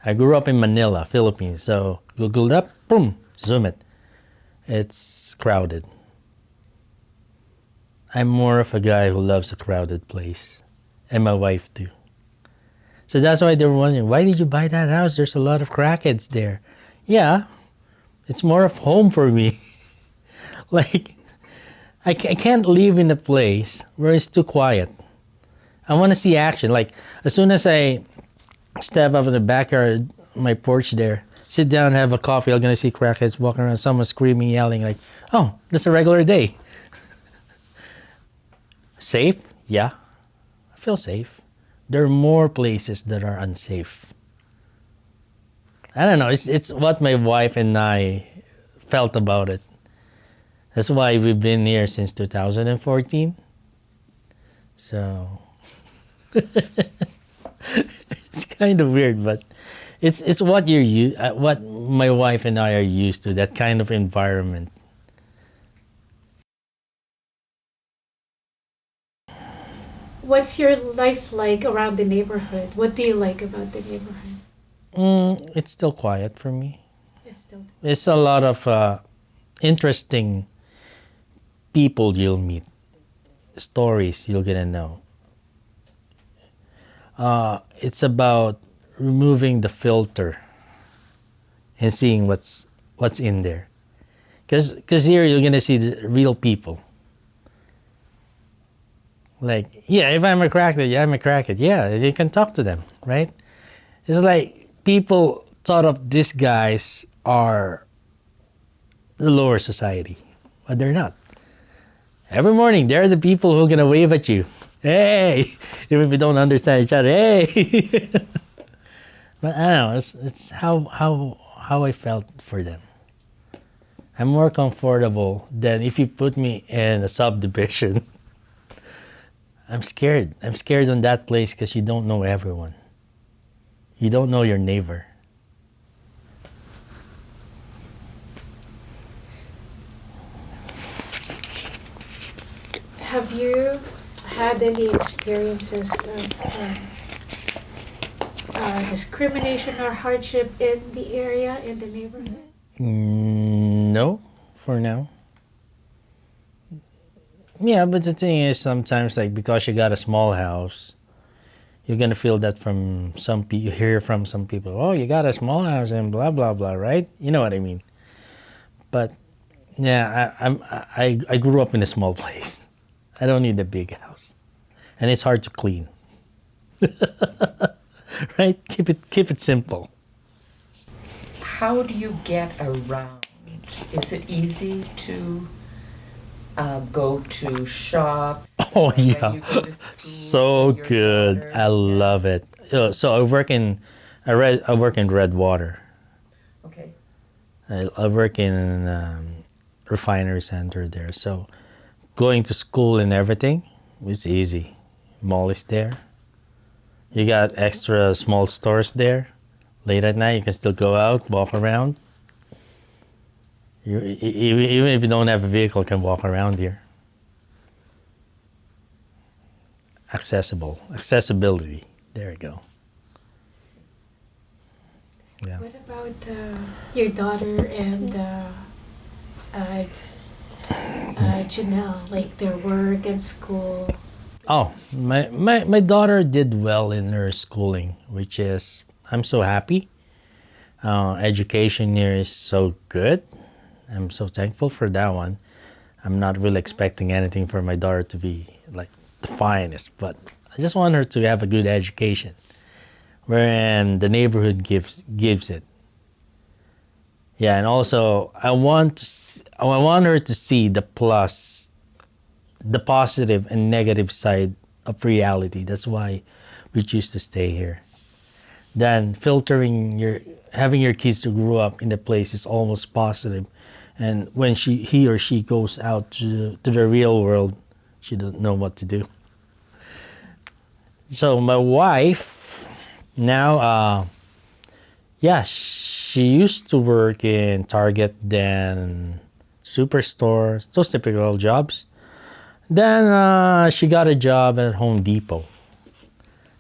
I grew up in Manila, Philippines. So Google up, boom, zoom it. It's crowded. I'm more of a guy who loves a crowded place. And my wife too. So that's why they were wondering, why did you buy that house? There's a lot of crackheads there. Yeah, it's more of home for me. Like, I can't live in a place where it's too quiet. I want to see action. Like, as soon as I step up in the backyard, my porch there, sit down, have a coffee, I'm going to see crackheads walking around, someone screaming, yelling, like, oh, that's a regular day. Safe? Yeah, I feel safe. There are more places that are unsafe. I don't know, it's what my wife and I felt about it. That's why we've been here since 2014. So it's kind of weird, but it's what what my wife and I are used to, that kind of environment. What's your life like around the neighborhood? What do you like about the neighborhood? It's still quiet for me. It's still. It's a lot of interesting people you'll meet, stories you're gonna know. It's about removing the filter and seeing what's in there. Because here you're gonna see the real people. Like, yeah, if I'm a crackhead, yeah, I'm a crackhead. Yeah, you can talk to them, right? It's like people thought of these guys are the lower society, but they're not. Every morning, they're the people who are gonna wave at you. Hey, even if we don't understand each other, hey. But I don't know. It's how I felt for them. I'm more comfortable than if you put me in a subdivision. I'm scared. I'm scared on that place because you don't know everyone. You don't know your neighbor. Have you had any experiences of discrimination or hardship in the area, in the neighborhood? No, for now. Yeah, but the thing is, sometimes like because you got a small house, you're gonna feel that from some people. You hear from some people, oh, you got a small house and blah blah blah, right? You know what I mean? But yeah, I grew up in a small place. I don't need a big house, and it's hard to clean. Right? Keep it simple. How do you get around? Is it easy to go to shops? Oh when yeah, you go to school so with your good. daughter? I love it. So I work in Redwater. Okay. I work in refinery center there. So going to school and everything, it's easy. Mall is there. You got extra small stores there. Late at night, you can still go out, walk around. Even if you don't have a vehicle, you can walk around here. Accessibility. There you go. Yeah. What about your daughter and Janelle, like their work and school? Oh, my daughter did well in her schooling, which is, I'm so happy. Education here is so good. I'm so thankful for that one. I'm not really expecting anything for my daughter to be like the finest, but I just want her to have a good education, wherein the neighborhood gives it. Yeah, and also I want her to see the plus, the positive and negative side of reality. That's why we choose to stay here. Then having your kids to grow up in the place is almost positive, and when he or she goes out to the real world, she doesn't know what to do. So my wife now, yeah, she used to work in Target, then superstores, those typical jobs. Then she got a job at Home Depot.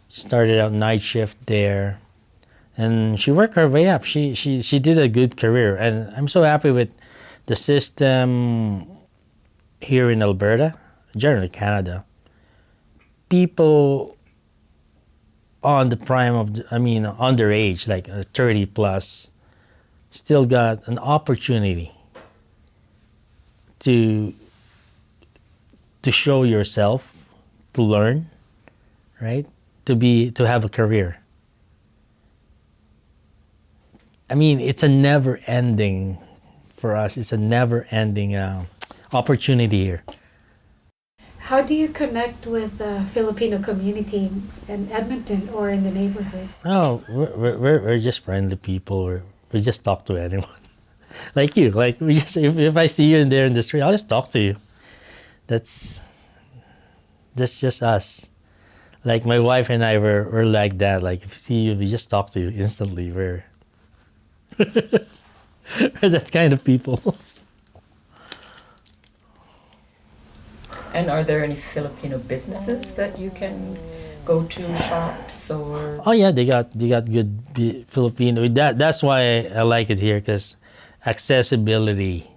She started out night shift there. and she worked her way up. She did a good career, and I'm so happy with the system here in Alberta, generally Canada. People on the prime of, underage, like 30 plus, still got an opportunity to show yourself, to learn, right? To have a career. I mean, it's a never ending for us. It's a never ending opportunity here. How do you connect with the Filipino community in Edmonton or in the neighborhood? Oh, we're just friendly people. We just talk to anyone. Like you. Like we just if I see you in there in the street, I'll just talk to you. That's just us. Like my wife and I we're like that. Like if we see you, we just talk to you instantly. We're that kind of people. And are there any Filipino businesses that you can go to, shops or? Oh yeah, they got good Filipino. That's why I like it here, because accessibility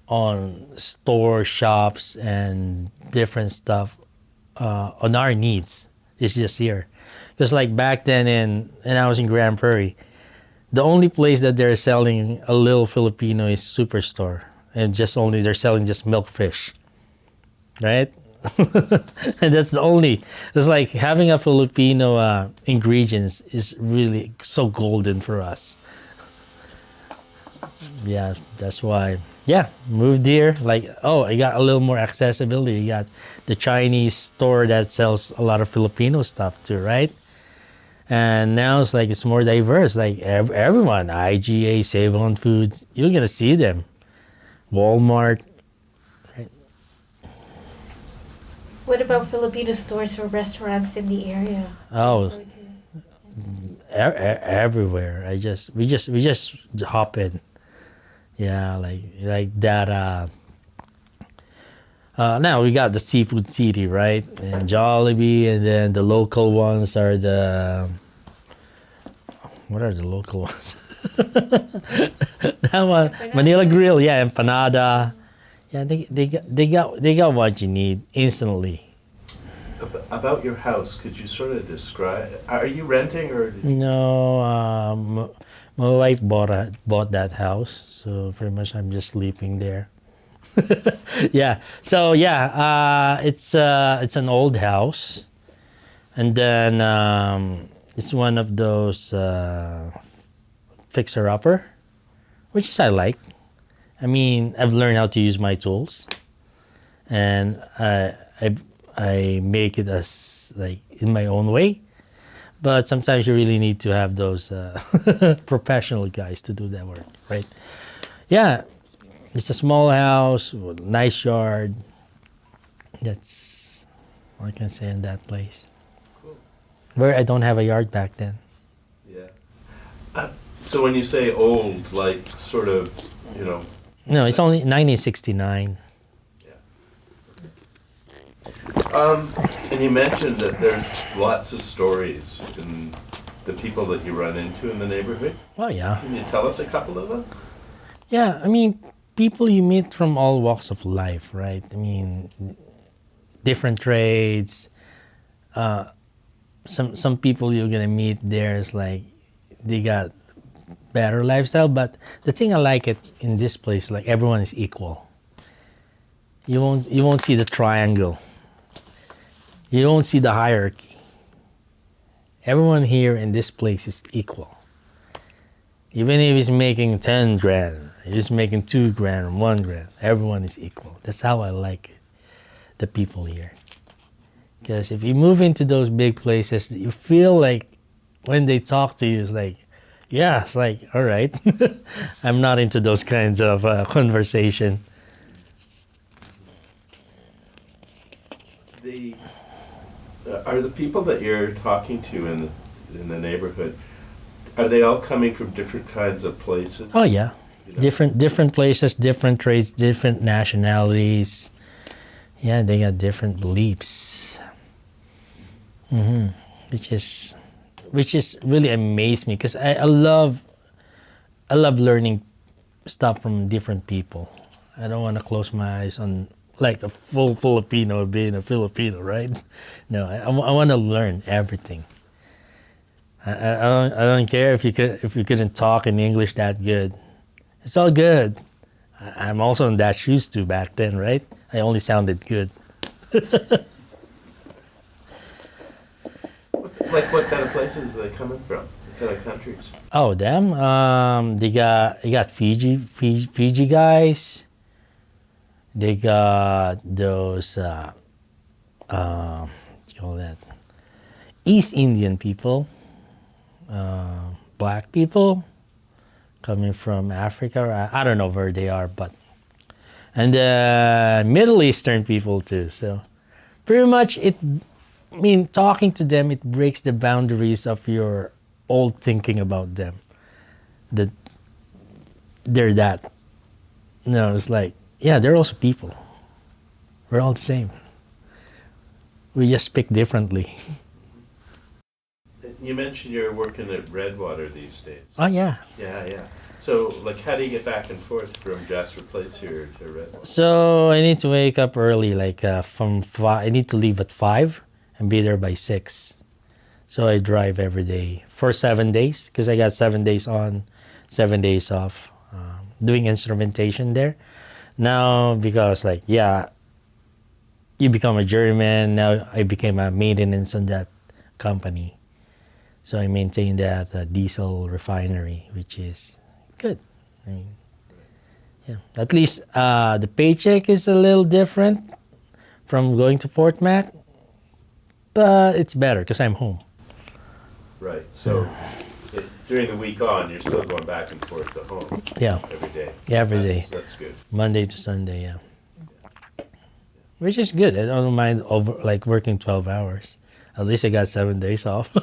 on store shops and different stuff on our needs is just here. Because like back then and I was in Grande Prairie, the only place that they're selling a little Filipino is Superstore, and they're selling just milkfish, right? And that's the only. It's like having a Filipino ingredients is really so golden for us. Yeah, that's why. Yeah, moved here. Like, oh, I got a little more accessibility. You got the Chinese store that sells a lot of Filipino stuff too, right? And now it's like it's more diverse. Like everyone, IGA, Save On Foods, you're gonna see them. Walmart. What about Filipino stores or restaurants in the area? Oh, Go to? everywhere. We just hop in. Yeah, like that. Now we got the Seafood City, right? And Jollibee, and then the local ones are the. What are the local ones? That one, Manila Grill, yeah, empanada. Yeah, they got what you need instantly. About your house, could you sort of describe? Are you renting or? No, my wife bought that house, so pretty much I'm just sleeping there. Yeah. So yeah, it's an old house, and then it's one of those fixer upper, which is I like. I mean, I've learned how to use my tools, and I make it as like in my own way. But sometimes you really need to have those professional guys to do that work, right? Yeah, it's a small house, with nice yard. That's all I can say in that place. Cool. Where I don't have a yard back then. Yeah. So when you say old, like sort of, you know. No, it's only 1969. And you mentioned that there's lots of stories in the people that you run into in the neighborhood. Oh yeah. Can you tell us a couple of them? Yeah, I mean, people you meet from all walks of life, right? I mean, different trades. Some people you're gonna meet there is like they got better lifestyle, but the thing I like it in this place, like everyone is equal. You won't see the triangle. You won't see the hierarchy. Everyone here in this place is equal. Even if he's making 10 grand, he's making 2 grand, 1 grand, everyone is equal. That's how I like it, the people here. Because if you move into those big places, you feel like when they talk to you, it's like, yeah, it's like, all right. I'm not into those kinds of conversation. Are the people that you're talking to in the neighborhood, are they all coming from different kinds of places? Oh yeah, You know? different places, different trades, different nationalities. Yeah, they got different beliefs. Which is which is really amazed me because I love learning stuff from different people. I don't want to close my eyes on like a full Filipino being a Filipino, right? No, I want to learn everything. I don't care if you couldn't talk in English that good. It's all good. I'm also in that shoes too back then, right? I only sounded good. What kind of places are they coming from? What kind of countries? Oh, them. They got Fiji guys. They got those what you call that, East Indian people, black people coming from Africa. I don't know where they are, but and Middle Eastern people too. So pretty much talking to them, it breaks the boundaries of your old thinking about them. That they're that. No, it's like, yeah, they're also people. We're all the same. We just speak differently. You mentioned you're working at Redwater these days. Oh yeah. Yeah. So, how do you get back and forth from Jasper Place here to Redwater? So I need to wake up early, like from 5. I need to leave at 5 and be there by 6. So I drive every day for 7 days because I got 7 days on, 7 days off, doing instrumentation there. Now because you become a journeyman. Now I became a maintenance on that company. So I maintain that diesel refinery, which is good. I mean, yeah. At least the paycheck is a little different from going to Fort Mac, but it's better because I'm home. Right. So during the week on, you're still going back and forth to home. Yeah. Every day. Yeah, every day. That's good. Monday to Sunday, yeah. Which is good. I don't mind working 12 hours. At least I got 7 days off.